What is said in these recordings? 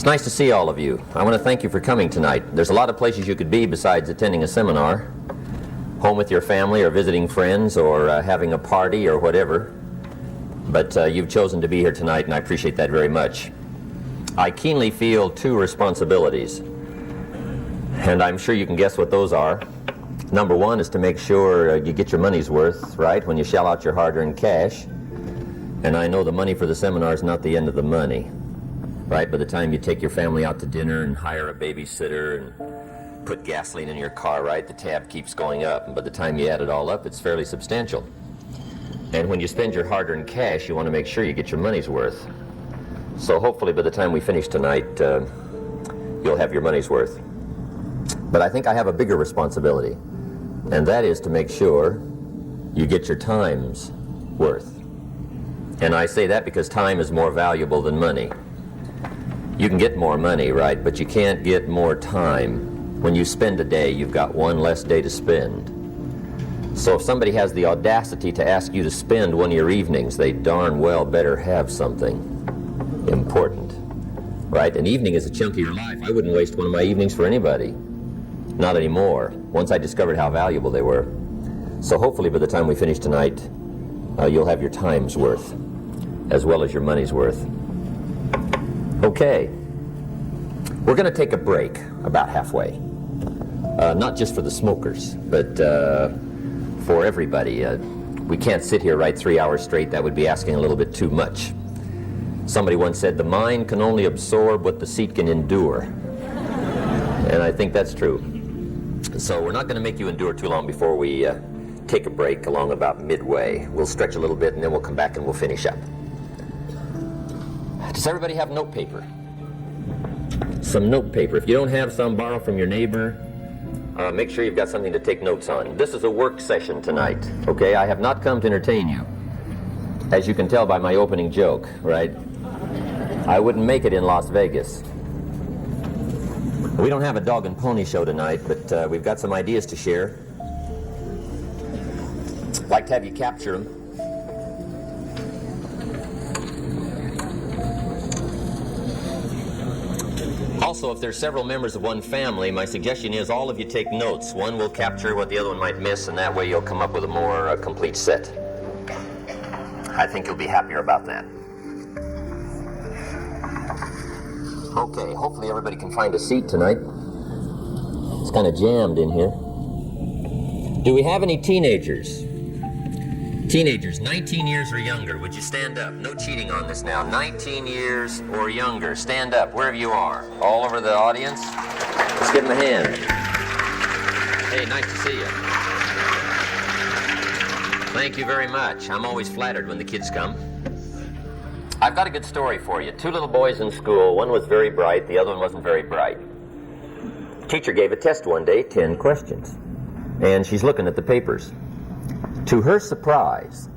It's nice to see all of you. I want to thank you for coming tonight. There's a lot of places you could be besides attending a seminar, home with your family or visiting friends or having a party or whatever. But you've chosen to be here tonight, and I appreciate that very much. I keenly feel two responsibilities, and I'm sure you can guess what those are. Number one is to make sure you get your money's worth, right, when you shell out your hard-earned cash. And I know the money for the seminar is not the end of the money, right? By the time you take your family out to dinner and hire a babysitter and put gasoline in your car, right, the tab keeps going up. And by the time you add it all up, it's fairly substantial. And when you spend your hard-earned cash, you want to make sure you get your money's worth. So hopefully by the time we finish tonight, you'll have your money's worth. But I think I have a bigger responsibility, and that is to make sure you get your time's worth. And I say that because time is more valuable than money. You can get more money, right, but you can't get more time. When you spend a day, you've got one less day to spend. So if somebody has the audacity to ask you to spend one of your evenings, they darn well better have something important, right? An evening is a chunk of your life. I wouldn't waste one of my evenings for anybody. Not anymore, once I discovered how valuable they were. So hopefully by the time we finish tonight, you'll have your time's worth, as well as your money's worth. Okay, we're going to take a break about halfway. Not just for the smokers, but for everybody. We can't sit here right 3 hours straight. That would be asking a little bit too much. Somebody once said, the mind can only absorb what the seat can endure. And I think that's true. So we're not going to make you endure too long before we take a break along about midway. We'll stretch a little bit and then we'll come back and we'll finish up. Does everybody have note paper? Some note paper. If you don't have some, borrow from your neighbor. Make sure you've got something to take notes on. This is a work session tonight, okay? I have not come to entertain you, as you can tell by my opening joke, right? I wouldn't make it in Las Vegas. We don't have a dog and pony show tonight, but we've got some ideas to share. I'd like to have you capture them. Also, if there's several members of one family, my suggestion is all of you take notes. One will capture what the other one might miss, and that way you'll come up with a more complete set. I think you'll be happier about that. Okay, hopefully everybody can find a seat tonight. It's kind of jammed in here. Do we have any teenagers? Teenagers, 19 years or younger, would you stand up? No cheating on this now. 19 years or younger, stand up wherever you are. All over the audience. Let's give them a hand. Hey, nice to see you. Thank you very much. I'm always flattered when the kids come. I've got a good story for you. Two little boys in school. One was very bright, the other one wasn't very bright. Teacher gave a test one day, 10 questions. And she's looking at the papers. To her surprise,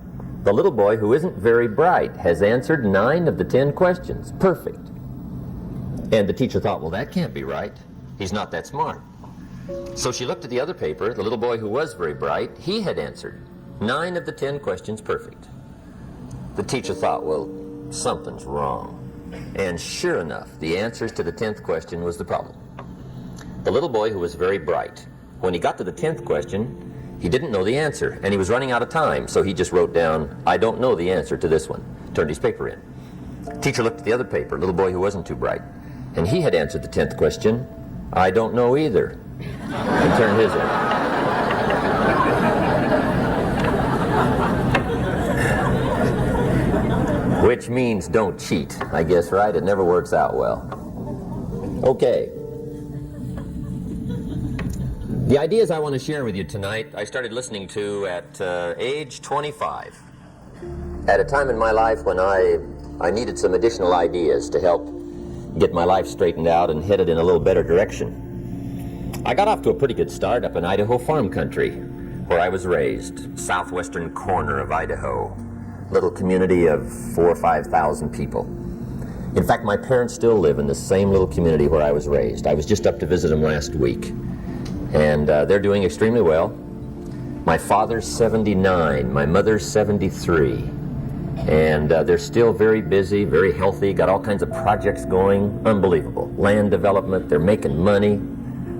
the little boy who isn't very bright has answered 9 of the 10 questions. Perfect. And the teacher thought, well, that can't be right. He's not that smart. So she looked at the other paper. The little boy who was very bright, he had answered 9 of the 10 questions perfect. The teacher thought, well, something's wrong. And sure enough, the answers to the 10th question was the problem. The little boy who was very bright, when he got to the 10th question, he didn't know the answer, and he was running out of time, so he just wrote down, I don't know the answer to this one. Turned his paper in. Teacher looked at the other paper, little boy who wasn't too bright, and he had answered the 10th question, I don't know either, and turned his in. Which means don't cheat, I guess, right? It never works out well. Okay. The ideas I want to share with you tonight, I started listening to at age 25. At a time in my life when I needed some additional ideas to help get my life straightened out and headed in a little better direction. I got off to a pretty good start up in Idaho farm country, where I was raised, southwestern corner of Idaho. Little community of 4,000 or 5,000 people. In fact, my parents still live in the same little community where I was raised. I was just up to visit them last week. And they're doing extremely well. My father's 79, my mother's 73. And they're still very busy, very healthy, got all kinds of projects going. Unbelievable. Land development, they're making money.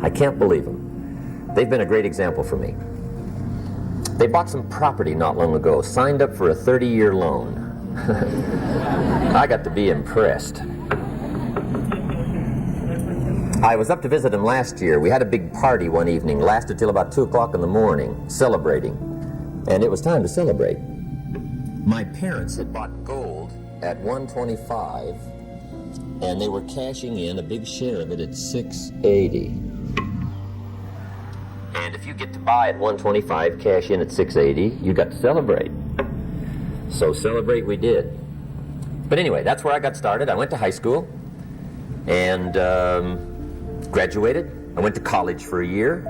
I can't believe them. They've been a great example for me. They bought some property not long ago, signed up for a 30-year loan. I got to be impressed. I was up to visit them last year. We had a big party one evening, lasted till about 2 o'clock in the morning, celebrating. And it was time to celebrate. My parents had bought gold at 125, and they were cashing in a big share of it at 680. And if you get to buy at 125, cash in at 680, you got to celebrate. So celebrate we did. But anyway, that's where I got started. I went to high school and graduated. I went to college for a year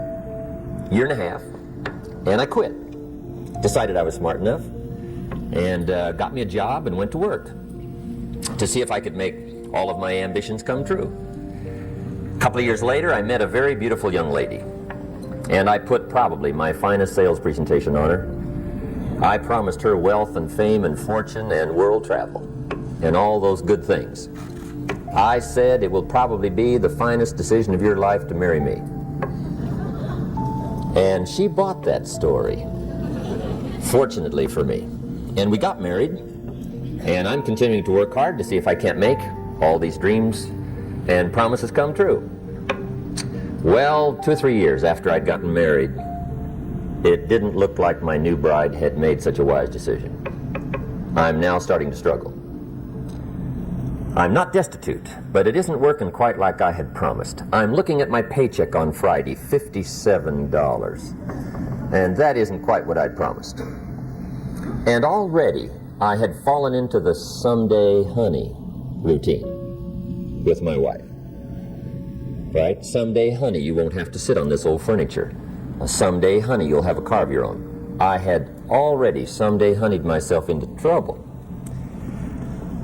and a half, and I quit. Decided I was smart enough, and got me a job and went to work to see if I could make all of my ambitions come true. A couple of years later, I met a very beautiful young lady, and I put probably my finest sales presentation on her. I promised her wealth and fame and fortune and world travel and all those good things. I said it will probably be the finest decision of your life to marry me. And she bought that story, fortunately for me. And we got married, and I'm continuing to work hard to see if I can't make all these dreams and promises come true. Well, 2 or 3 years after I'd gotten married, it didn't look like my new bride had made such a wise decision. I'm now starting to struggle. I'm not destitute, but it isn't working quite like I had promised. I'm looking at my paycheck on Friday, $57, and that isn't quite what I'd promised. And already I had fallen into the someday honey routine with my wife. Right? Someday honey, you won't have to sit on this old furniture. Someday honey, you'll have a car of your own. I had already someday honeyed myself into trouble.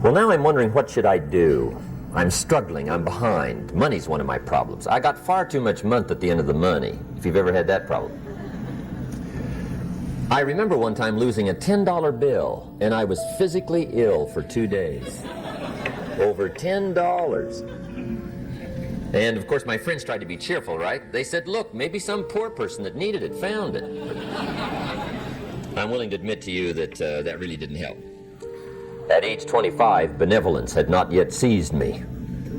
Well, now I'm wondering, what should I do? I'm struggling, I'm behind. Money's one of my problems. I got far too much month at the end of the money, if you've ever had that problem. I remember one time losing a $10 bill, and I was physically ill for 2 days. Over $10. And of course my friends tried to be cheerful, right? They said, look, maybe some poor person that needed it found it. I'm willing to admit to you that that really didn't help. At age 25, benevolence had not yet seized me.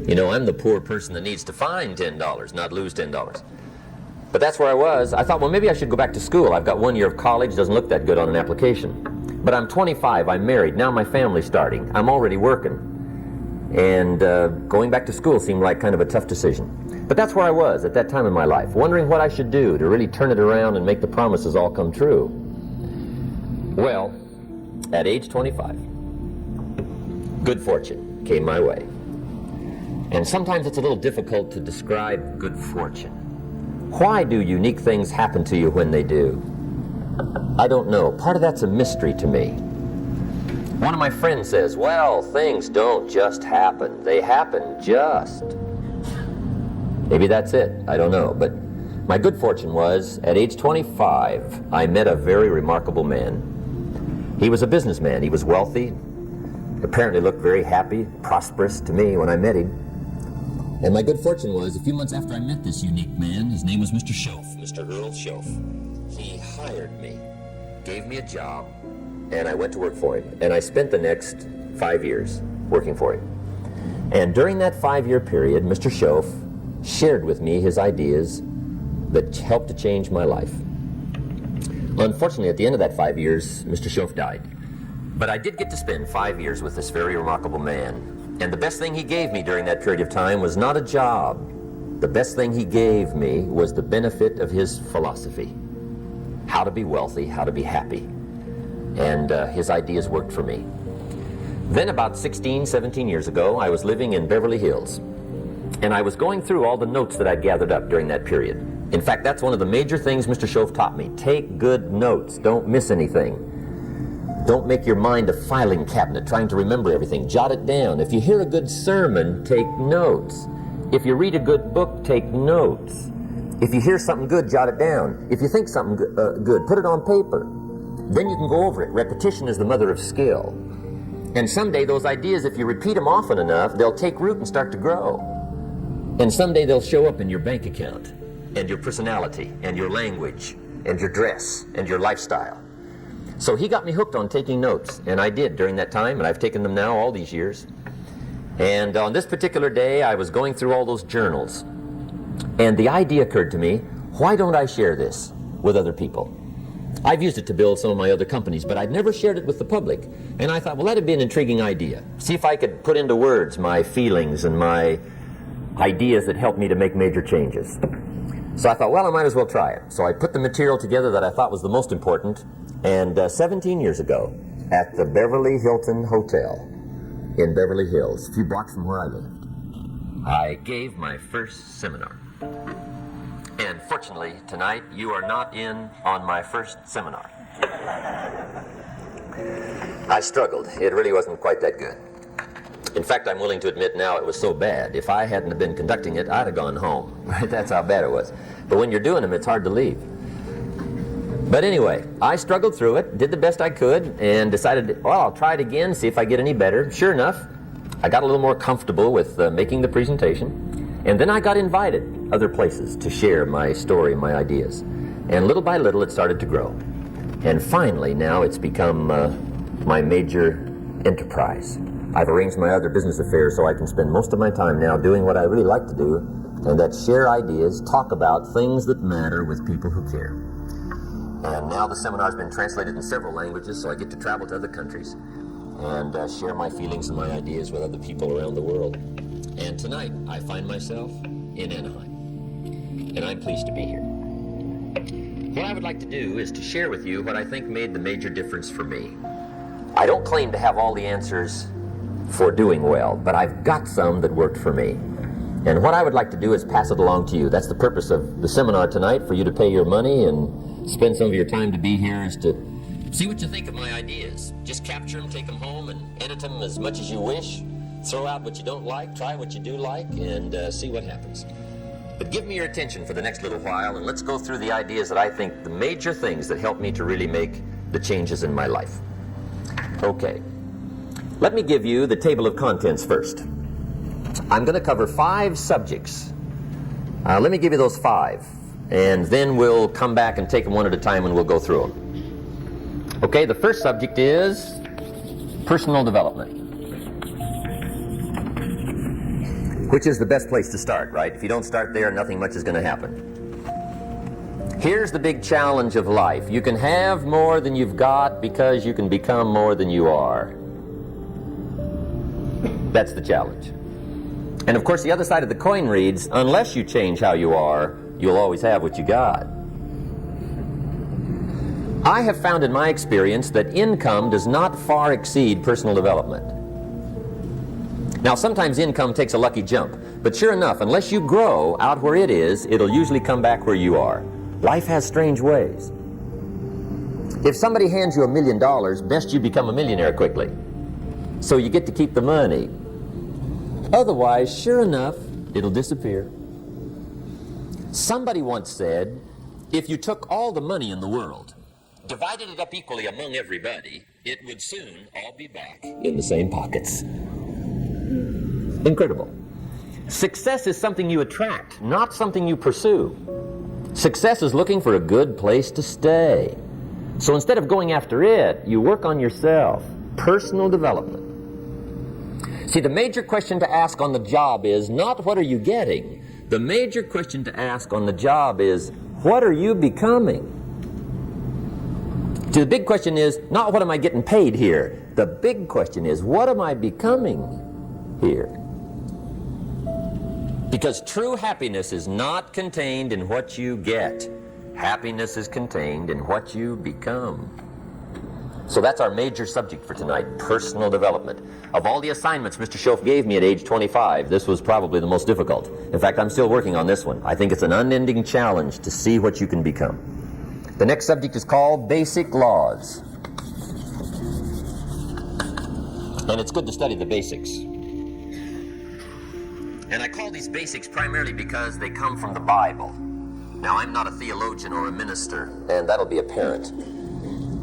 You know, I'm the poor person that needs to find $10, not lose $10. But that's where I was. I thought, well, maybe I should go back to school. I've got 1 year of college, doesn't look that good on an application. But I'm 25, I'm married, now my family's starting. I'm already working. And going back to school seemed like kind of a tough decision. But that's where I was at that time in my life, wondering what I should do to really turn it around and make the promises all come true. Well, at age 25, good fortune came my way. And sometimes it's a little difficult to describe good fortune. Why do unique things happen to you when they do? I don't know. Part of that's a mystery to me. One of my friends says, well, things don't just happen. They happen just. Maybe that's it. I don't know. But my good fortune was, at age 25, I met a very remarkable man. He was a businessman. He was wealthy. Apparently looked very happy, prosperous to me when I met him. And my good fortune was, a few months after I met this unique man, his name was Mr. Schoaf, Mr. Earl Schoaf. He hired me, gave me a job, and I went to work for him. And I spent the next 5 years working for him. And during that 5-year period, Mr. Schoaf shared with me his ideas that helped to change my life. Unfortunately, at the end of that 5 years, Mr. Schoaf died. But I did get to spend 5 years with this very remarkable man. And the best thing he gave me during that period of time was not a job. The best thing he gave me was the benefit of his philosophy. How to be wealthy, how to be happy. And his ideas worked for me. Then about 16, 17 years ago, I was living in Beverly Hills. And I was going through all the notes that I'd gathered up during that period. In fact, that's one of the major things Mr. Schoaf taught me. Take good notes. Don't miss anything. Don't make your mind a filing cabinet trying to remember everything. Jot it down. If you hear a good sermon, take notes. If you read a good book, take notes. If you hear something good, jot it down. If you think something good, put it on paper. Then you can go over it. Repetition is the mother of skill. And someday those ideas, if you repeat them often enough, they'll take root and start to grow. And someday they'll show up in your bank account, and your personality, and your language, and your dress, and your lifestyle. So he got me hooked on taking notes, and I did during that time, and I've taken them now all these years. And on this particular day, I was going through all those journals, and the idea occurred to me, why don't I share this with other people? I've used it to build some of my other companies, but I'd never shared it with the public. And I thought, well, that'd be an intriguing idea. See if I could put into words my feelings and my ideas that helped me to make major changes. So I thought, well, I might as well try it. So I put the material together that I thought was the most important, and 17 years ago, at the Beverly Hilton Hotel in Beverly Hills, a few blocks from where I lived, I gave my first seminar. And fortunately, tonight, you are not in on my first seminar. I struggled. It really wasn't quite that good. In fact, I'm willing to admit now it was so bad. If I hadn't have been conducting it, I'd have gone home. That's how bad it was. But when you're doing them, it's hard to leave. But anyway, I struggled through it, did the best I could, and decided, well, I'll try it again, see if I get any better. Sure enough, I got a little more comfortable with making the presentation. And then I got invited other places to share my story, my ideas. And little by little, it started to grow. And finally, now it's become my major enterprise. I've arranged my other business affairs so I can spend most of my time now doing what I really like to do, and that's share ideas, talk about things that matter with people who care. And now the seminar's been translated in several languages, so I get to travel to other countries and share my feelings and my ideas with other people around the world. And tonight, I find myself in Anaheim, and I'm pleased to be here. What I would like to do is to share with you what I think made the major difference for me. I don't claim to have all the answers for doing well, but I've got some that worked for me. And what I would like to do is pass it along to you. That's the purpose of the seminar tonight, for you to pay your money and spend some of your time to be here, is to see what you think of my ideas. Just capture them, take them home, and edit them as much as you wish. Throw out what you don't like, try what you do like, and see what happens. But give me your attention for the next little while, and let's go through the ideas that I think the major things that helped me to really make the changes in my life. Okay. Let me give you the table of contents first. I'm going to cover 5 subjects. Let me give you those 5, and then we'll come back and take them one at a time and we'll go through them. Okay, the first subject is personal development, which is the best place to start, right? If you don't start there, nothing much is going to happen. Here's the big challenge of life. You can have more than you've got because you can become more than you are. That's the challenge. And of course, the other side of the coin reads, unless you change how you are, you'll always have what you got. I have found in my experience that income does not far exceed personal development. Now, sometimes income takes a lucky jump, but sure enough, unless you grow out where it is, it'll usually come back where you are. Life has strange ways. If somebody hands you $1 million, best you become a millionaire quickly, so you get to keep the money. Otherwise, sure enough, it'll disappear. Somebody once said, if you took all the money in the world, divided it up equally among everybody, it would soon all be back in the same pockets. Incredible. Success is something you attract, not something you pursue. Success is looking for a good place to stay. So instead of going after it, you work on yourself. Personal development. See, the major question to ask on the job is not what are you getting. The major question to ask on the job is what are you becoming? See, the big question is not what am I getting paid here. The big question is what am I becoming here? Because true happiness is not contained in what you get. Happiness is contained in what you become. So that's our major subject for tonight, personal development. Of all the assignments Mr. Schoaf gave me at age 25, this was probably the most difficult. In fact, I'm still working on this one. I think it's an unending challenge to see what you can become. The next subject is called basic laws. And it's good to study the basics. And I call these basics primarily because they come from the Bible. Now, I'm not a theologian or a minister, and that'll be apparent.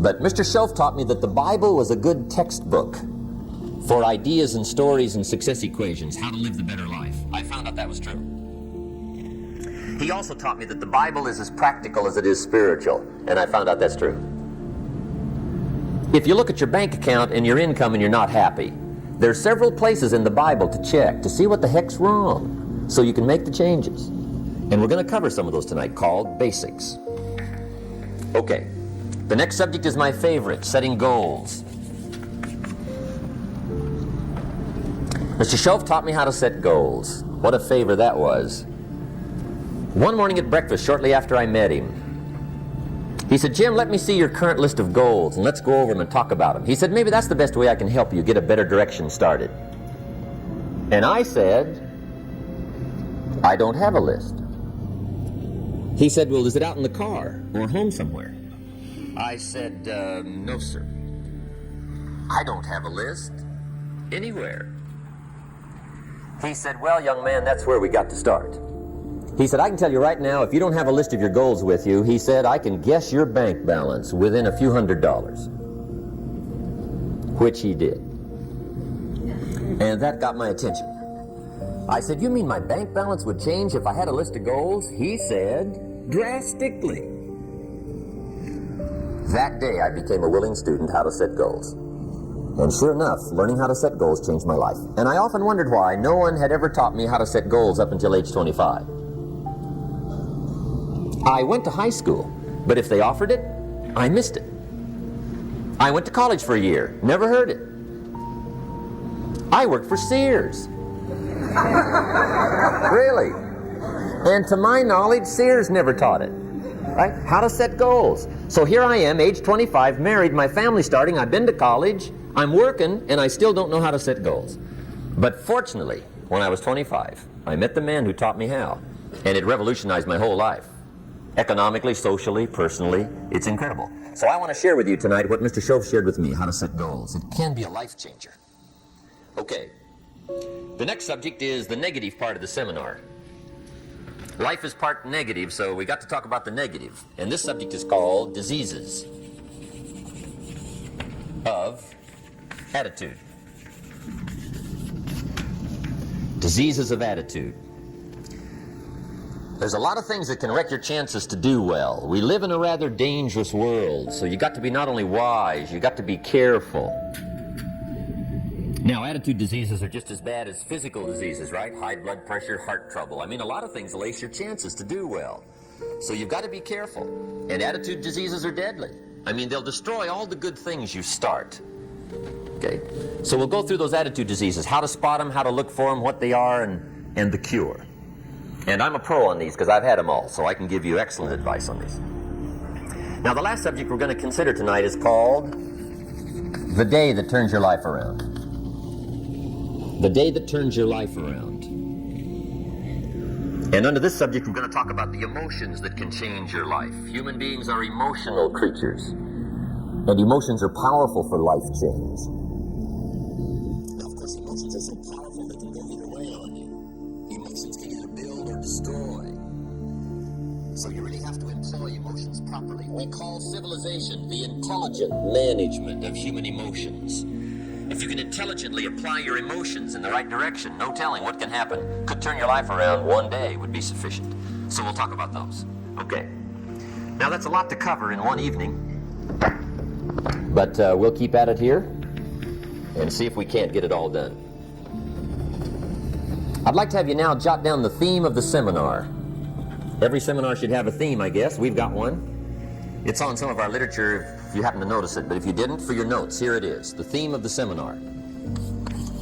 But Mr. Schoaf taught me that the Bible was a good textbook for ideas and stories and success equations, how to live the better life. I found out that was true. He also taught me that the Bible is as practical as it is spiritual, and I found out that's true. If you look at your bank account and your income and you're not happy, there's several places in the Bible to check to see what the heck's wrong, so you can make the changes. And we're going to cover some of those tonight, called basics. Okay, the next subject is my favorite, setting goals. Mr. Shove taught me how to set goals. What a favor that was. One morning at breakfast, shortly after I met him, he said, "Jim, let me see your current list of goals, and let's go over them and talk about them." He said, "Maybe that's the best way I can help you get a better direction started." And I said, "I don't have a list." He said, "Well, is it out in the car or home somewhere?" I said, "No, sir. I don't have a list anywhere." He said, "Well, young man, that's where we got to start." He said, "I can tell you right now, if you don't have a list of your goals with you," he said, "I can guess your bank balance within a few $100s. Which he did. And that got my attention. I said, "You mean my bank balance would change if I had a list of goals?" He said, "Drastically." That day, I became a willing student how to set goals. And sure enough, learning how to set goals changed my life. And I often wondered why no one had ever taught me how to set goals up until age 25. I went to high school, but if they offered it, I missed it. I went to college for a year, never heard it. I worked for Sears. Really? And to my knowledge, Sears never taught it. Right? How to set goals. So here I am, age 25, married, my family's starting, I've been to college, I'm working, and I still don't know how to set goals. But fortunately, when I was 25, I met the man who taught me how, and it revolutionized my whole life. Economically, socially, personally, it's incredible. So I want to share with you tonight what Mr. Shove shared with me, how to set goals. It can be a life changer. Okay, the next subject is the negative part of the seminar. Life is part negative, so we got to talk about the negative. And this subject is called diseases of attitude. Diseases of attitude. There's a lot of things that can wreck your chances to do well. We live in a rather dangerous world, so you got to be not only wise, you got to be careful. Now, attitude diseases are just as bad as physical diseases, right? High blood pressure, heart trouble. I mean, a lot of things lace your chances to do well. So you've got to be careful. And attitude diseases are deadly. I mean, they'll destroy all the good things you start. Okay? So we'll go through those attitude diseases, how to spot them, how to look for them, what they are, and the cure. And I'm a pro on these because I've had them all, so I can give you excellent advice on these. Now, the last subject we're going to consider tonight is called the day that turns your life around. The day that turns your life around. And under this subject, we're going to talk about the emotions that can change your life. Human beings are emotional creatures, and emotions are powerful for life change. Now, of course, emotions are so powerful they can go either way on you. Emotions can either build or destroy. So you really have to employ emotions properly. We call civilization the intelligent management of human emotions. If you can intelligently apply your emotions in the right direction, no telling what can happen. Could turn your life around one day would be sufficient. So we'll talk about those. Okay. Now that's a lot to cover in one evening. But we'll keep at it here and see if we can't get it all done. I'd like to have you now jot down the theme of the seminar. Every seminar should have a theme, I guess. We've got one. It's on some of our literature if you happen to notice it, but if you didn't, for your notes, here it is. The theme of the seminar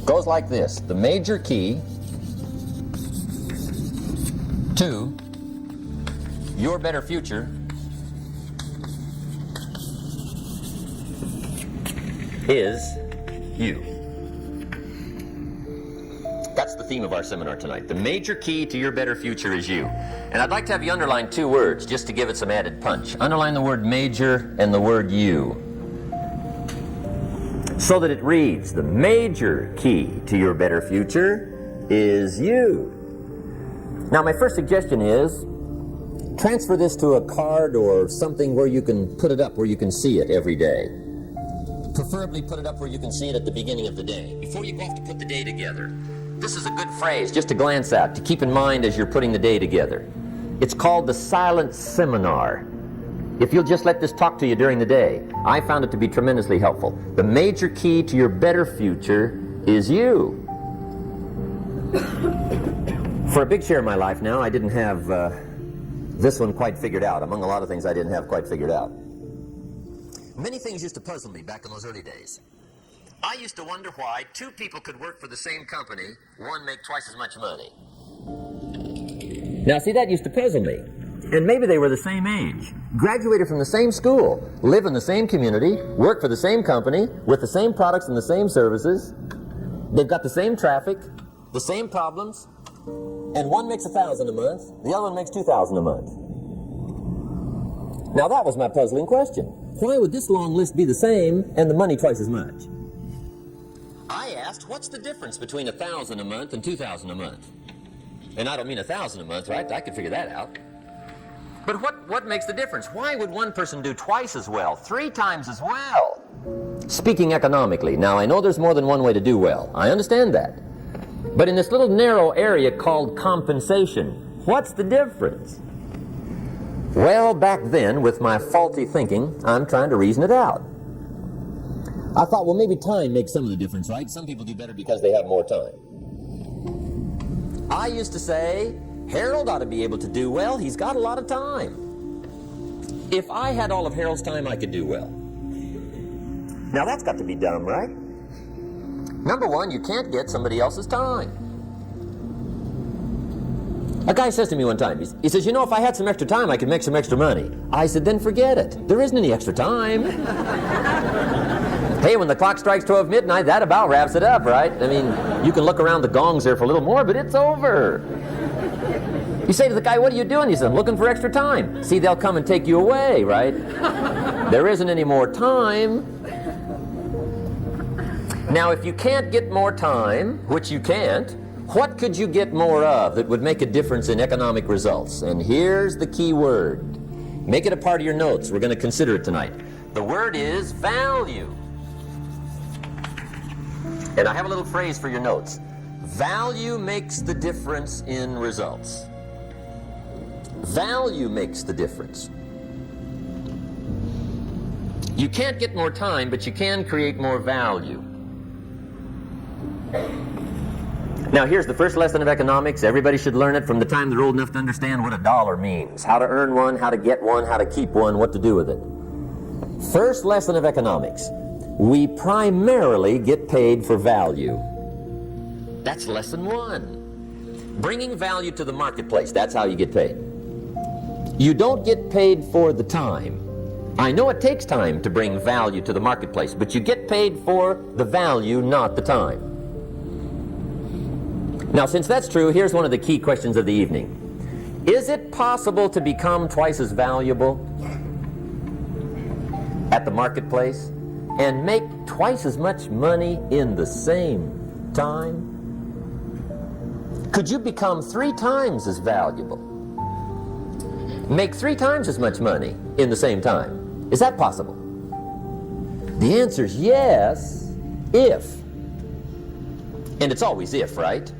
goes like this. The major key to your better future is you. That's the theme of our seminar tonight. The major key to your better future is you. And I'd like to have you underline two words just to give it some added punch. Underline the word major and the word you, so that it reads, the major key to your better future is you. Now, my first suggestion is transfer this to a card or something where you can put it up, where you can see it every day. Preferably put it up where you can see it at the beginning of the day, before you go off to put the day together. This is a good phrase just to glance at, to keep in mind as you're putting the day together. It's called the silent seminar. If you'll just let this talk to you during the day, I found it to be tremendously helpful. The major key to your better future is you. For a big share of my life now, I didn't have this one quite figured out. Among a lot of things I didn't have quite figured out. Many things used to puzzle me back in those early days. I used to wonder why two people could work for the same company, one make twice as much money. Now see, that used to puzzle me. And maybe they were the same age, graduated from the same school, live in the same community, work for the same company, with the same products and the same services. They've got the same traffic, the same problems, and one makes $1,000 a month, the other one makes $2,000 a month. Now that was my puzzling question. Why would this long list be the same and the money twice as much? I asked, what's the difference between $1,000 a month and $2,000 a month? And I don't mean $1,000 a month, right? I could figure that out. But what makes the difference? Why would one person do twice as well, 3 times as well? Speaking economically, now I know there's more than one way to do well. I understand that. But in this little narrow area called compensation, what's the difference? Well, back then, with my faulty thinking, I'm trying to reason it out. I thought, well, maybe time makes some of the difference, right? Some people do better because they have more time. I used to say, Harold ought to be able to do well. He's got a lot of time. If I had all of Harold's time, I could do well. Now that's got to be dumb, right? Number one, you can't get somebody else's time. A guy says to me one time, he says, you know, if I had some extra time, I could make some extra money. I said, then forget it. There isn't any extra time. Hey, when the clock strikes 12 midnight, that about wraps it up, right? I mean, you can look around the gongs there for a little more, but it's over. You say to the guy, what are you doing? He says, I'm looking for extra time. See, they'll come and take you away, right? There isn't any more time. Now, if you can't get more time, which you can't, what could you get more of that would make a difference in economic results? And here's the key word. Make it a part of your notes. We're going to consider it tonight. The word is value. And I have a little phrase for your notes. Value makes the difference in results. Value makes the difference. You can't get more time, but you can create more value. Now here's the first lesson of economics. Everybody should learn it from the time they're old enough to understand what a dollar means. How to earn one, how to get one, how to keep one, what to do with it. First lesson of economics. We primarily get paid for value. That's lesson 1. Bringing value to the marketplace, that's how you get paid. You don't get paid for the time. I know it takes time to bring value to the marketplace, but you get paid for the value, not the time. Now, since that's true, here's one of the key questions of the evening. Is it possible to become twice as valuable at the marketplace and make twice as much money in the same time? Could you become 3 times as valuable? Make 3 times as much money in the same time? Is that possible? The answer is yes, if. And it's always if, right?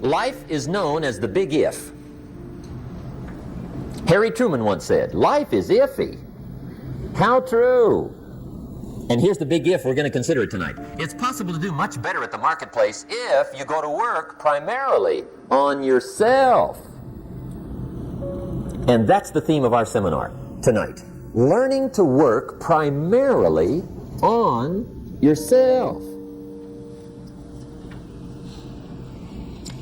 Life is known as the big if. Harry Truman once said, life is iffy. How true. And here's the big if we're going to consider it tonight. It's possible to do much better at the marketplace if you go to work primarily on yourself. And that's the theme of our seminar tonight. Learning to work primarily on yourself.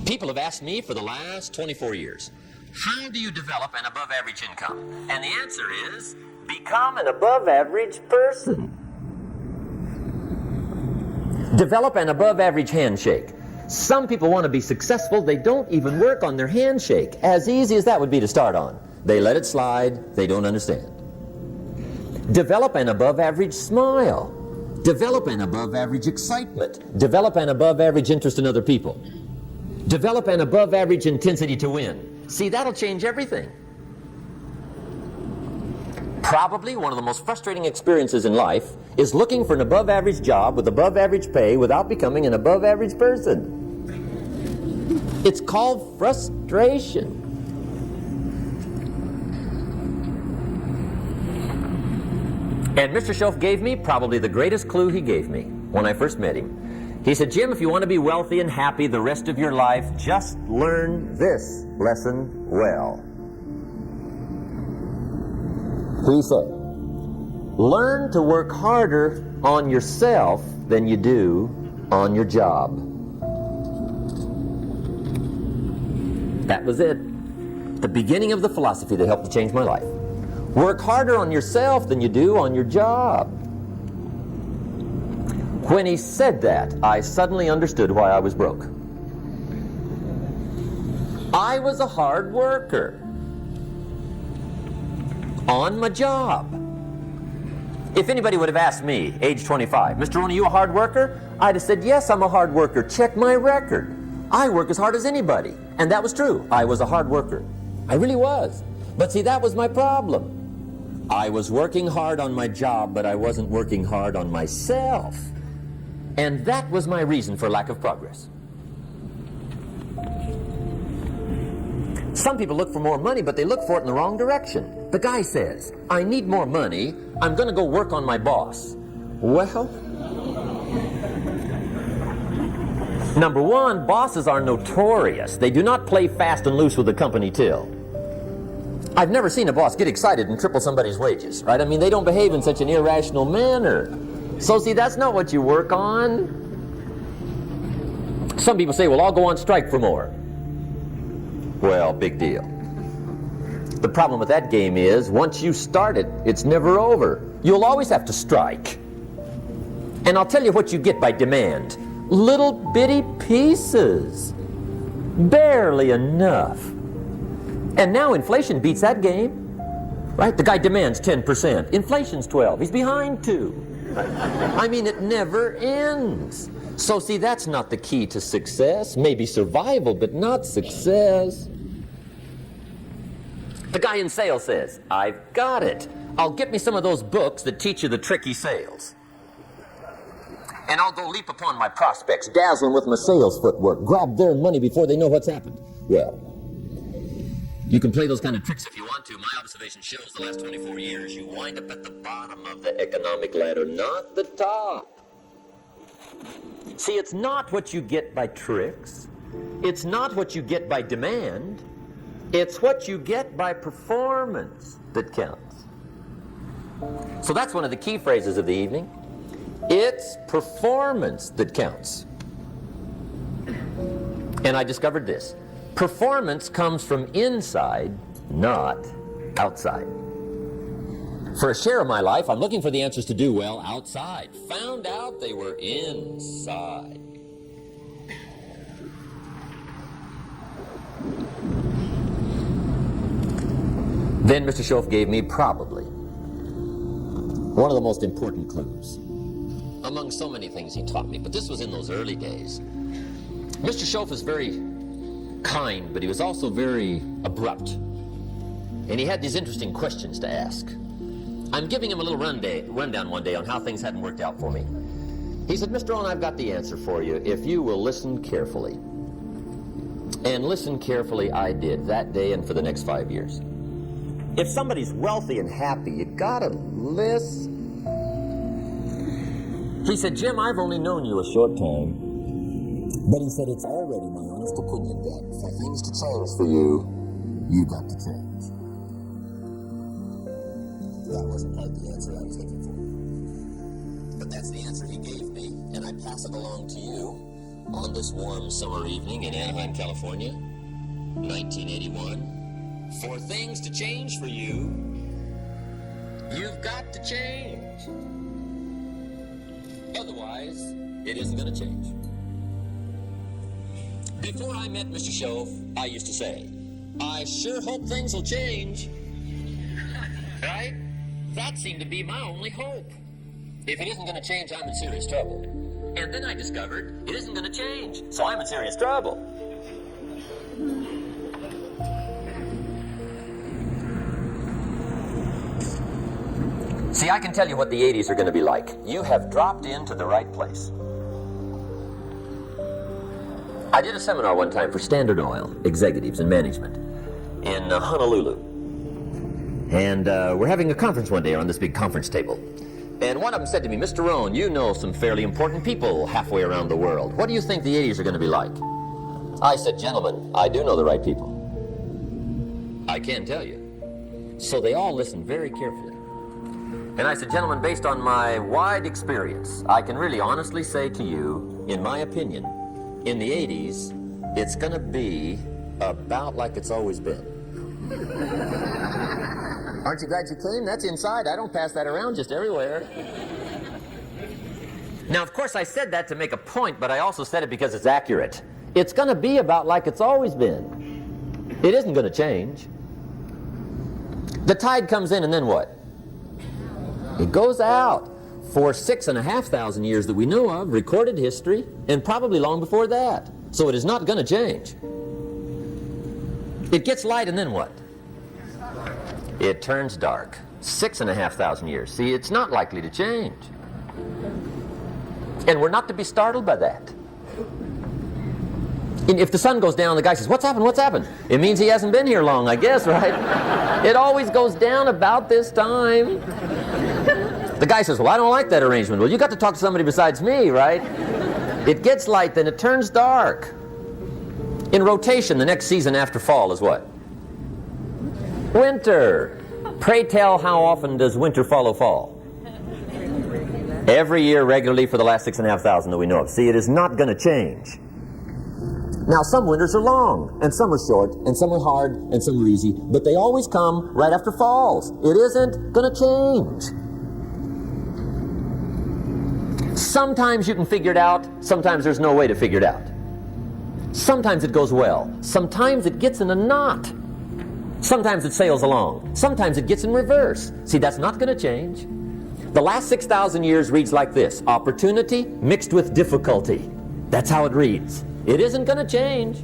People have asked me for the last 24 years, how do you develop an above average income? And the answer is, become an above average person. Develop an above average handshake. Some people want to be successful, they don't even work on their handshake. As easy as that would be to start on. They let it slide, they don't understand. Develop an above average smile. Develop an above average excitement. Develop an above average interest in other people. Develop an above average intensity to win. See, that'll change everything. Probably one of the most frustrating experiences in life is looking for an above-average job with above-average pay without becoming an above-average person. It's called frustration. And Mr. Schoaf gave me probably the greatest clue he gave me when I first met him. He said, Jim, if you want to be wealthy and happy the rest of your life, just learn this lesson well. He said, learn to work harder on yourself than you do on your job. That was it. The beginning of the philosophy that helped to change my life. Work harder on yourself than you do on your job. When he said that, I suddenly understood why I was broke. I was a hard worker on my job. If anybody would have asked me, age 25, Mr. Rohn, are you a hard worker? I'd have said, yes, I'm a hard worker. Check my record. I work as hard as anybody. And that was true. I was a hard worker. I really was. But see, that was my problem. I was working hard on my job, but I wasn't working hard on myself. And that was my reason for lack of progress. Some people look for more money, but they look for it in the wrong direction. The guy says, I need more money. I'm going to go work on my boss. Well, number one, bosses are notorious. They do not play fast and loose with the company till. I've never seen a boss get excited and triple somebody's wages, right? I mean, they don't behave in such an irrational manner. So see, that's not what you work on. Some people say, well, I'll go on strike for more. Well, big deal. The problem with that game is, once you start it, it's never over. You'll always have to strike. And I'll tell you what you get by demand. Little bitty pieces. Barely enough. And now inflation beats that game, right? The guy demands 10%. Inflation's 12. He's behind 2. I mean, it never ends. So see, that's not the key to success. Maybe survival, but not success. The guy in sales says, I've got it. I'll get me some of those books that teach you the tricky sales. And I'll go leap upon my prospects, dazzle them with my sales footwork, grab their money before they know what's happened. Well, you can play those kind of tricks if you want to. My observation shows the last 24 years, you wind up at the bottom of the economic ladder, not the top. See, it's not what you get by tricks. It's not what you get by demand. It's what you get by performance that counts. So that's one of the key phrases of the evening. It's performance that counts. And I discovered this. Performance comes from inside, not outside. For a share of my life, I'm looking for the answers to do well outside. Found out they were inside. Then Mr. Schoaf gave me probably one of the most important clues among so many things he taught me, but this was in those early days. Mr. Schoaf is very kind, but he was also very abrupt. And he had these interesting questions to ask. I'm giving him a little rundown one day on how things hadn't worked out for me. He said, Mr. Rohn, I've got the answer for you if you will listen carefully. And listen carefully I did that day and for the next 5 years. If somebody's wealthy and happy, you gotta listen. He said, Jim, I've only known you a short time. But he said, it's already my honest opinion that for things to change for you, you got to change. That wasn't quite the answer I was looking for. But that's the answer he gave me, and I pass it along to you on this warm summer evening in Anaheim, California, 1981. For things to change for you, you've got to change. Otherwise, it isn't going to change. Before I met Mr. Schoaf, I used to say, I sure hope things will change. Right? That seemed to be my only hope. If it isn't going to change, I'm in serious trouble. And then I discovered it isn't going to change, so I'm in serious trouble. See, I can tell you what the 80s are going to be like. You have dropped into the right place. I did a seminar one time for Standard Oil executives and management in Honolulu. And we're having a conference one day on this big conference table. And one of them said to me, Mr. Rohn, you know some fairly important people halfway around the world. What do you think the 80s are going to be like? I said, gentlemen, I do know the right people. I can tell you. So they all listened very carefully. And I said, gentlemen, based on my wide experience, I can really honestly say to you, in my opinion, in the 80s, it's going to be about like it's always been. Aren't you glad you came? That's inside. I don't pass that around just everywhere. Now, of course, I said that to make a point, but I also said it because it's accurate. It's going to be about like it's always been. It isn't going to change. The tide comes in, and then what? It goes out. For 6,500 years that we know of, recorded history, and probably long before that. So it is not going to change. It gets light, and then what? It turns dark. 6,500 years. See, it's not likely to change. And we're not to be startled by that. And if the sun goes down, the guy says, what's happened, what's happened? It means he hasn't been here long, I guess, right? It always goes down about this time. The guy says, well, I don't like that arrangement. Well, you got to talk to somebody besides me, right? It gets light, then it turns dark. In rotation, the next season after fall is what? Winter. Pray tell, how often does winter follow fall? Every year regularly for the last 6,500 that we know of. See, it is not going to change. Now, some winters are long, and some are short, and some are hard, and some are easy, but they always come right after falls. It isn't going to change. Sometimes you can figure it out, sometimes there's no way to figure it out. Sometimes it goes well, sometimes it gets in a knot. Sometimes it sails along, sometimes it gets in reverse. See, that's not going to change. The last 6,000 years reads like this: opportunity mixed with difficulty. That's how it reads. It isn't going to change.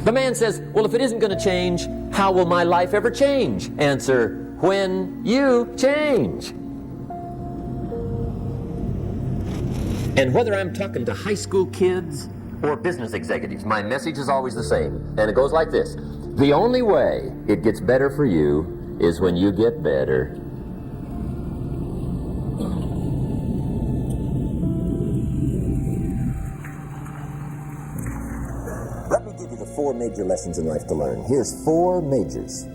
The man says, well, if it isn't going to change, how will my life ever change? Answer, when you change. And whether I'm talking to high school kids or business executives, my message is always the same. And it goes like this: the only way it gets better for you is when you get better. Let me give you the 4 major lessons in life to learn. Here's 4 majors.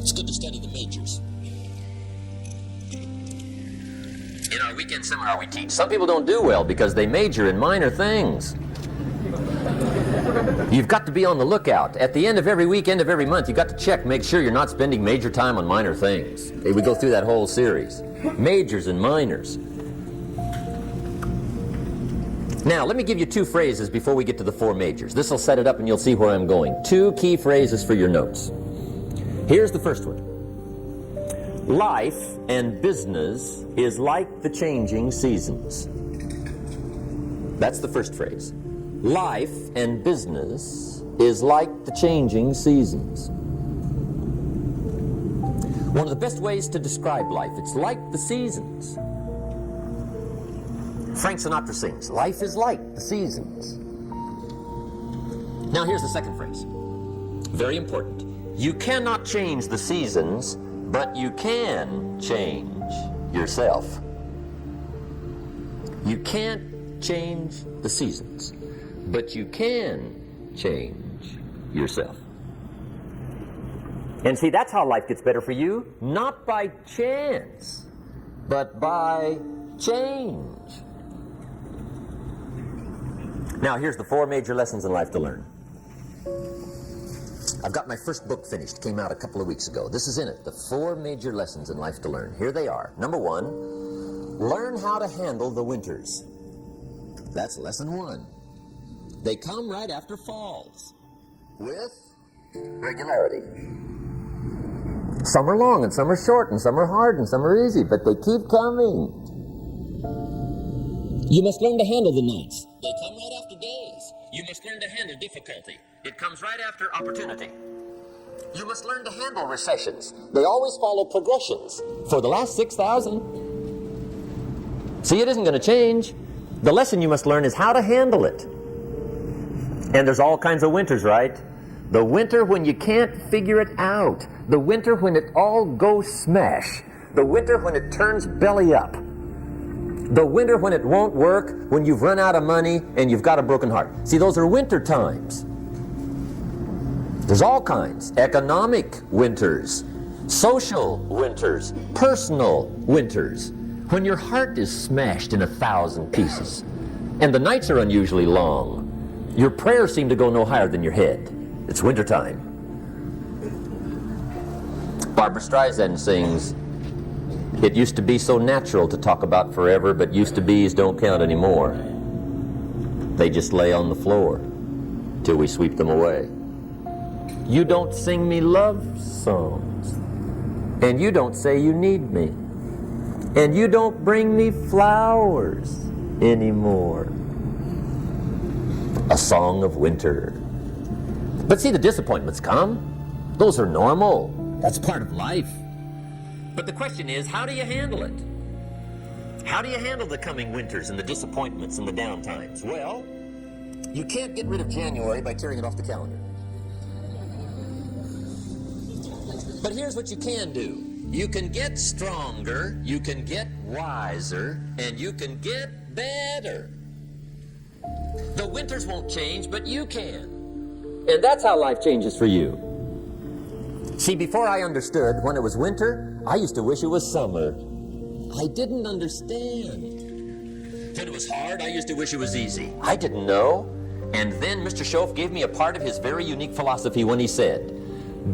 It's good to study the majors. In our weekend seminar we teach, some people don't do well because they major in minor things. You've got to be on the lookout. At the end of every week, end of every month, you've got to check, make sure you're not spending major time on minor things. Okay, we go through that whole series. Majors and minors. Now, let me give you 2 phrases before we get to the 4 majors. This will set it up and you'll see where I'm going. 2 key phrases for your notes. Here's the first one. Life and business is like the changing seasons. That's the first phrase. Life and business is like the changing seasons. One of the best ways to describe life, it's like the seasons. Frank Sinatra sings, life is like the seasons. Now here's the second phrase. Very important. You cannot change the seasons, but you can change yourself. You can't change the seasons, but you can change yourself. And see, that's how life gets better for you, not by chance, but by change. Now, here's the 4 major lessons in life to learn. I've got my first book finished, came out a couple of weeks ago. This is in it, the 4 major lessons in life to learn. Here they are. Number 1, learn how to handle the winters. That's lesson 1. They come right after falls, with regularity. Some are long, and some are short, and some are hard, and some are easy, but they keep coming. You must learn to handle the nights. They come right after days. You must learn to handle difficulty. It comes right after opportunity. You must learn to handle recessions. They always follow progressions. For the last 6,000. See, it isn't going to change. The lesson you must learn is how to handle it. And there's all kinds of winters, right? The winter when you can't figure it out. The winter when it all goes smash. The winter when it turns belly up. The winter when it won't work, when you've run out of money and you've got a broken heart. See, those are winter times. There's all kinds. Economic winters, social winters, personal winters. When your heart is smashed in 1,000 pieces and the nights are unusually long, your prayers seem to go no higher than your head. It's wintertime. Barbara Streisand sings, "It used to be so natural to talk about forever, but used to be's don't count anymore. They just lay on the floor till we sweep them away. You don't sing me love songs, and you don't say you need me, and you don't bring me flowers anymore." A song of winter. But see, the disappointments come. Those are normal. That's part of life. But the question is, how do you handle it? How do you handle the coming winters and the disappointments and the downtimes? Well, you can't get rid of January by tearing it off the calendar. But here's what you can do. You can get stronger, you can get wiser, and you can get better. The winters won't change, but you can. And that's how life changes for you. See, before I understood when it was winter, I used to wish it was summer. I didn't understand. When it was hard, I used to wish it was easy. I didn't know. And then Mr. Schoaf gave me a part of his very unique philosophy when he said,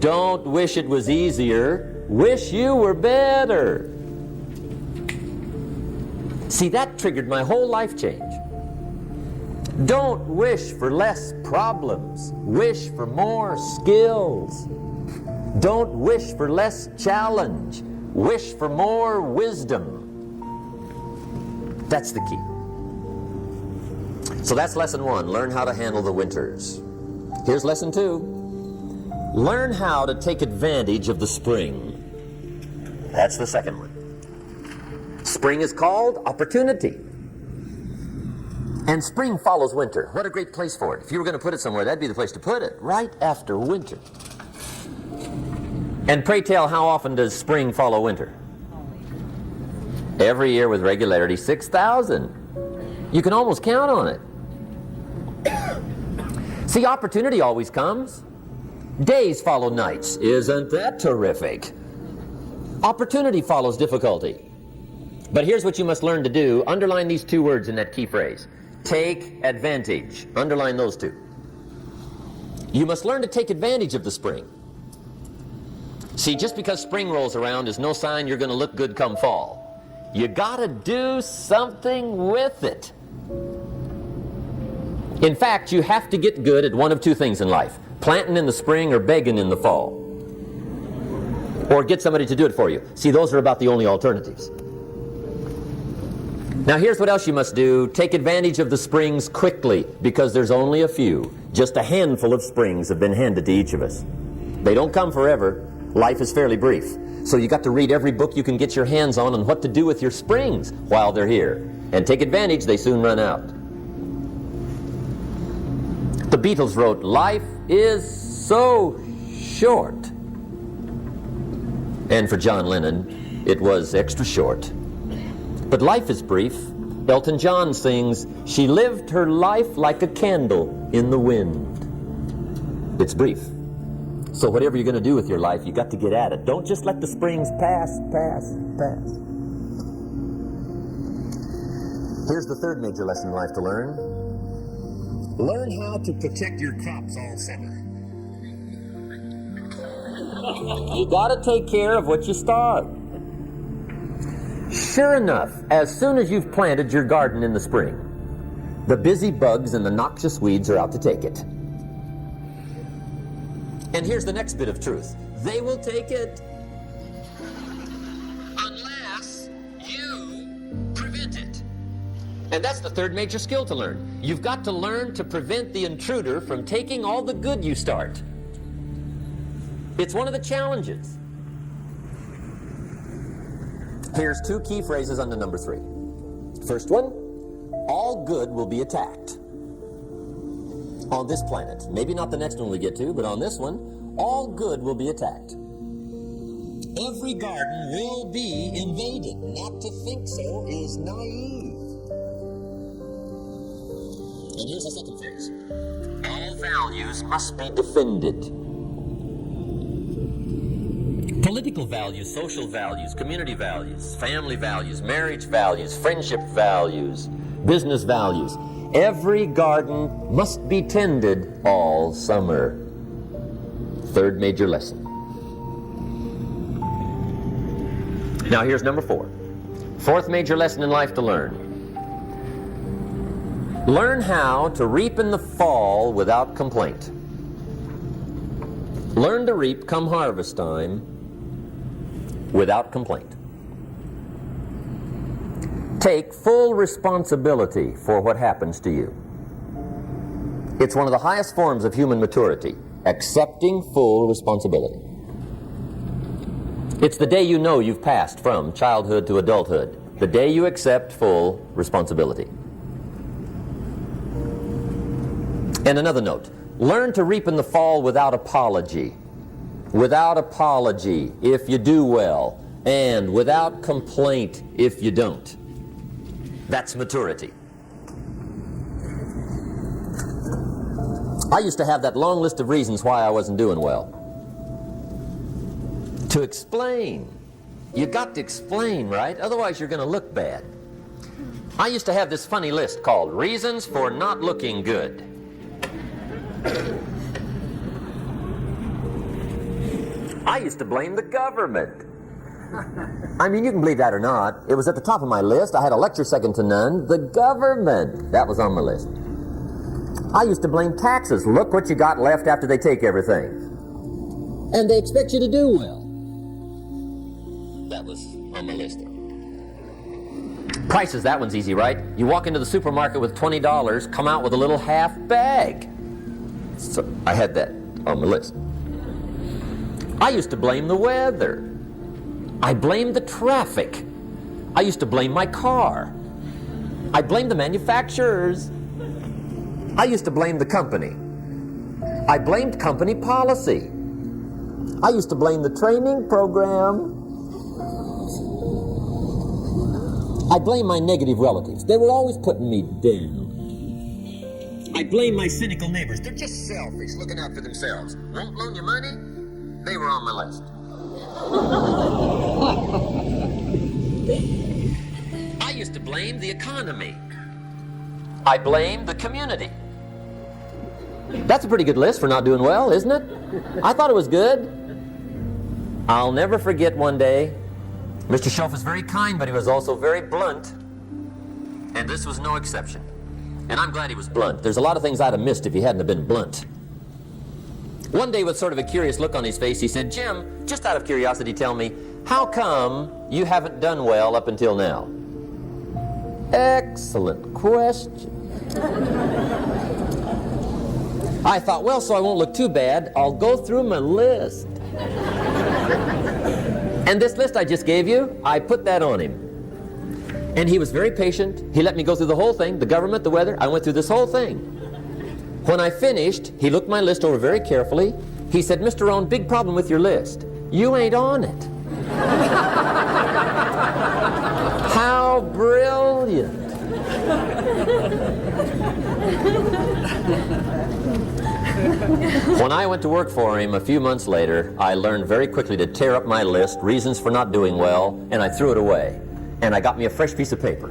"Don't wish it was easier, wish you were better." See, that triggered my whole life change. Don't wish for less problems, wish for more skills. Don't wish for less challenge, wish for more wisdom. That's the key. So that's lesson 1, learn how to handle the winters. Here's lesson 2, learn how to take advantage of the spring. That's the second one. Spring is called opportunity. And spring follows winter. What a great place for it. If you were going to put it somewhere, that'd be the place to put it, right after winter. And pray tell, how often does spring follow winter? Every year with regularity, 6,000. You can almost count on it. See, opportunity always comes. Days follow nights. Isn't that terrific? Opportunity follows difficulty. But here's what you must learn to do. Underline these 2 words in that key phrase. Take advantage. Underline those 2. You must learn to take advantage of the spring. See, just because spring rolls around is no sign you're going to look good come fall. You got to do something with it. In fact, you have to get good at one of 2 things in life. Planting in the spring or begging in the fall. Or get somebody to do it for you. See, those are about the only alternatives. Now here's what else you must do. Take advantage of the springs quickly, because there's only a few. Just a handful of springs have been handed to each of us. They don't come forever. Life is fairly brief. So you got to read every book you can get your hands on what to do with your springs while they're here. And take advantage, they soon run out. The Beatles wrote, "Life is so short." And for John Lennon, it was extra short. But life is brief. Elton John sings, "She lived her life like a candle in the wind." It's brief. So whatever you're going to do with your life, you got to get at it. Don't just let the springs pass. Here's the third major lesson in life to learn. Learn how to protect your crops all summer. You got to take care of what you start. Sure enough, as soon as you've planted your garden in the spring, the busy bugs and the noxious weeds are out to take it. And here's the next bit of truth. They will take it unless you prevent it. And that's the third major skill to learn. You've got to learn to prevent the intruder from taking all the good you start. It's one of the challenges. Here's two key phrases under number 3. First one, all good will be attacked. On this planet. Maybe not the next one we get to, but on this one, all good will be attacked. Every garden will be invaded. Not to think so is naive. And here's the second phrase. All values must be defended. Political values, social values, community values, family values, marriage values, friendship values, business values. Every garden must be tended all summer. Third major lesson. Now here's number 4. Fourth major lesson in life to learn. Learn how to reap in the fall without complaint. Learn to reap come harvest time without complaint. Take full responsibility for what happens to you. It's one of the highest forms of human maturity, accepting full responsibility. It's the day you know you've passed from childhood to adulthood, the day you accept full responsibility. And another note, learn to reap in the fall without apology. Without apology if you do well, and without complaint if you don't. That's maturity. I used to have that long list of reasons why I wasn't doing well. To explain. You got to explain, right? Otherwise you're going to look bad. I used to have this funny list called Reasons for Not Looking Good. I used to blame the government. I mean, you can believe that or not. It was at the top of my list. I had a lecture second to none. The government. That was on my list. I used to blame taxes. Look what you got left after they take everything. And they expect you to do well. That was on my list. Prices, that one's easy, right? You walk into the supermarket with $20, come out with a little half bag. So I had that on my list. I used to blame the weather. I blamed the traffic. I used to blame my car. I blamed the manufacturers. I used to blame the company. I blamed company policy. I used to blame the training program. I blamed my negative relatives. They were always putting me down. I blamed my cynical neighbors. They're just selfish, looking out for themselves. Won't loan you money? They were on my list. I used to blame the economy. I blamed the community. That's a pretty good list for not doing well, isn't it? I thought it was good. I'll never forget one day, Mr. Shelf was very kind, but he was also very blunt. And this was no exception. And I'm glad he was blunt. There's a lot of things I'd have missed if he hadn't have been blunt. One day, with sort of a curious look on his face, he said, "Jim, just out of curiosity, tell me, how come you haven't done well up until now?" Excellent question. I thought, well, so I won't look too bad, I'll go through my list. And this list I just gave you, I put that on him. And he was very patient. He let me go through the whole thing, the government, the weather. I went through this whole thing. When I finished, he looked my list over very carefully. He said, "Mr. Rohn, big problem with your list. You ain't on it." How brilliant. When I went to work for him a few months later, I learned very quickly to tear up my list, reasons for not doing well, and I threw it away. And I got me a fresh piece of paper.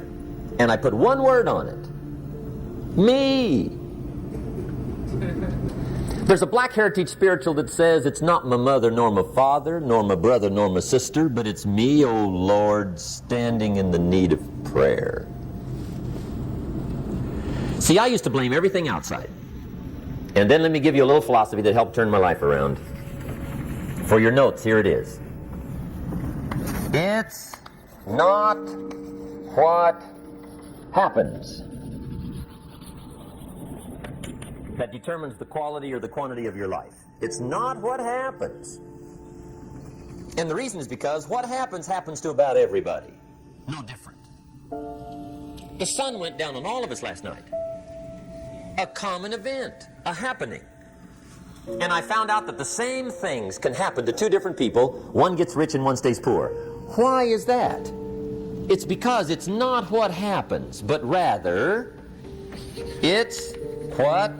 And I put one word on it. Me. There's a Black Heritage spiritual that says, "It's not my mother, nor my father, nor my brother, nor my sister, but it's me, oh Lord, standing in the need of prayer." See, I used to blame everything outside. And then let me give you a little philosophy that helped turn my life around. For your notes, here it is. It's not what happens that determines the quality or the quantity of your life. It's not what happens. And the reason is because what happens to about everybody. No different. The sun went down on all of us last night. A common event, a happening. And I found out that the same things can happen to two different people. One gets rich and one stays poor. Why is that? It's because it's not what happens, but rather it's what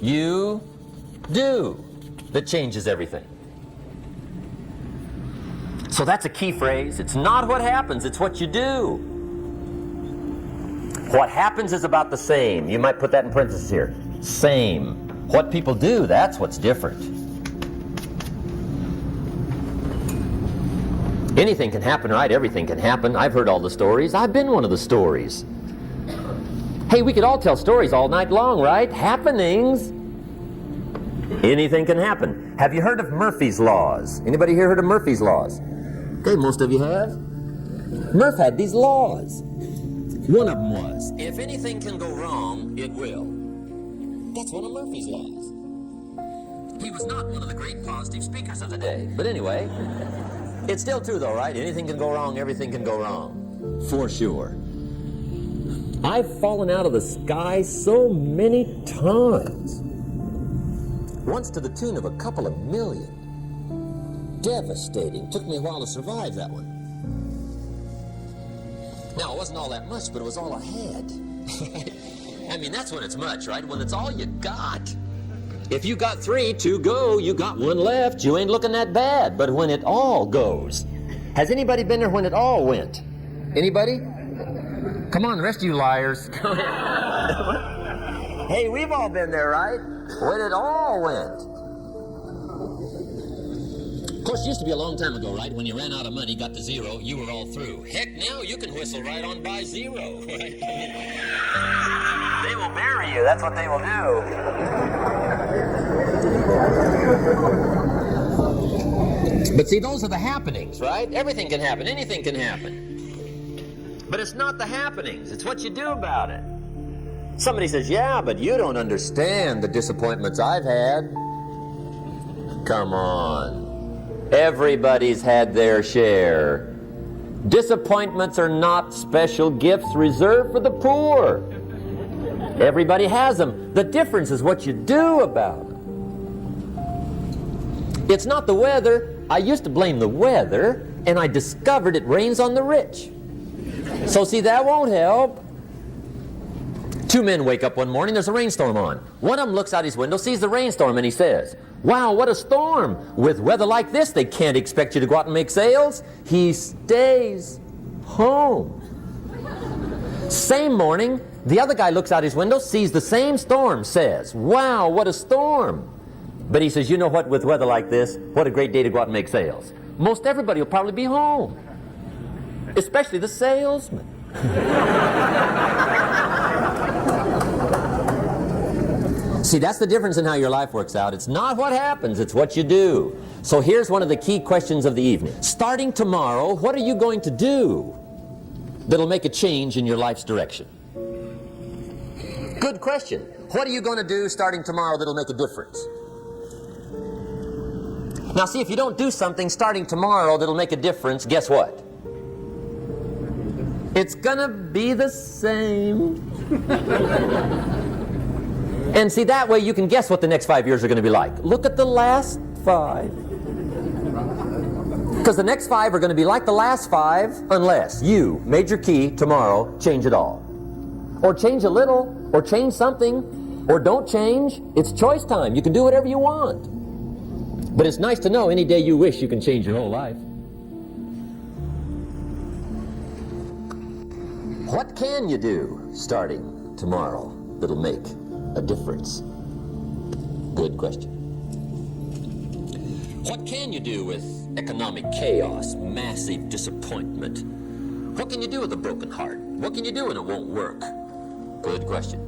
you do that changes everything. So that's a key phrase. It's not what happens, it's what you do. What happens is about the same. You might put that in parentheses here. Same. What people do, that's what's different. Anything can happen, right? Everything can happen. I've heard all the stories. I've been one of the stories. Hey, we could all tell stories all night long, right? Happenings. Anything can happen. Have you heard of Murphy's Laws? Anybody here heard of Murphy's Laws? Okay, most of you have. Murph had these laws. One of them was, if anything can go wrong, it will. That's one of Murphy's Laws. He was not one of the great positive speakers of the day. But anyway, it's still true though, right? Anything can go wrong, everything can go wrong. For sure. I've fallen out of the sky so many times. Once to the tune of a couple of million. Devastating. Took me a while to survive that one. Now, it wasn't all that much, but it was all I had. I mean, that's when it's much, right? When it's all you got. If you got 3, 2 go, you got 1 left, you ain't looking that bad. But when it all goes. Has anybody been there when it all went? Anybody? Come on, the rest of you liars. Hey, we've all been there, right? When it all went. Of course, it used to be a long time ago, right? When you ran out of money, got to 0, you were all through. Heck, now you can whistle right on by 0. Right? They will bury you. That's what they will do. But see, those are the happenings, right? Everything can happen. Anything can happen. But it's not the happenings. It's what you do about it. Somebody says, yeah, but you don't understand the disappointments I've had. Come on. Everybody's had their share. Disappointments are not special gifts reserved for the poor. Everybody has them. The difference is what you do about them. It's not the weather. I used to blame the weather, and I discovered it rains on the rich. So see, that won't help. 2 men wake up one morning, there's a rainstorm on. One of them looks out his window, sees the rainstorm, and he says, wow, what a storm. With weather like this, they can't expect you to go out and make sales. He stays home. Same morning, the other guy looks out his window, sees the same storm, says, wow, what a storm. But he says, you know what, with weather like this, what a great day to go out and make sales. Most everybody will probably be home, especially the salesman. See, that's the difference in how your life works out. It's not what happens, it's what you do. So here's one of the key questions of the evening. Starting tomorrow, what are you going to do that'll make a change in your life's direction? Good question. What are you going to do starting tomorrow that'll make a difference? Now see, if you don't do something starting tomorrow that'll make a difference, guess what? It's gonna be the same. And see, that way you can guess what the next 5 years are going to be like. Look at the last 5. Because the next 5 are going to be like the last 5 unless you, major key, tomorrow, change it all. Or change a little, or change something, or don't change. It's choice time. You can do whatever you want. But it's nice to know any day you wish you can change your whole life. What can you do starting tomorrow that'll make a difference? Good question. What can you do with economic chaos, massive disappointment? What can you do with a broken heart? What can you do when it won't work? Good question.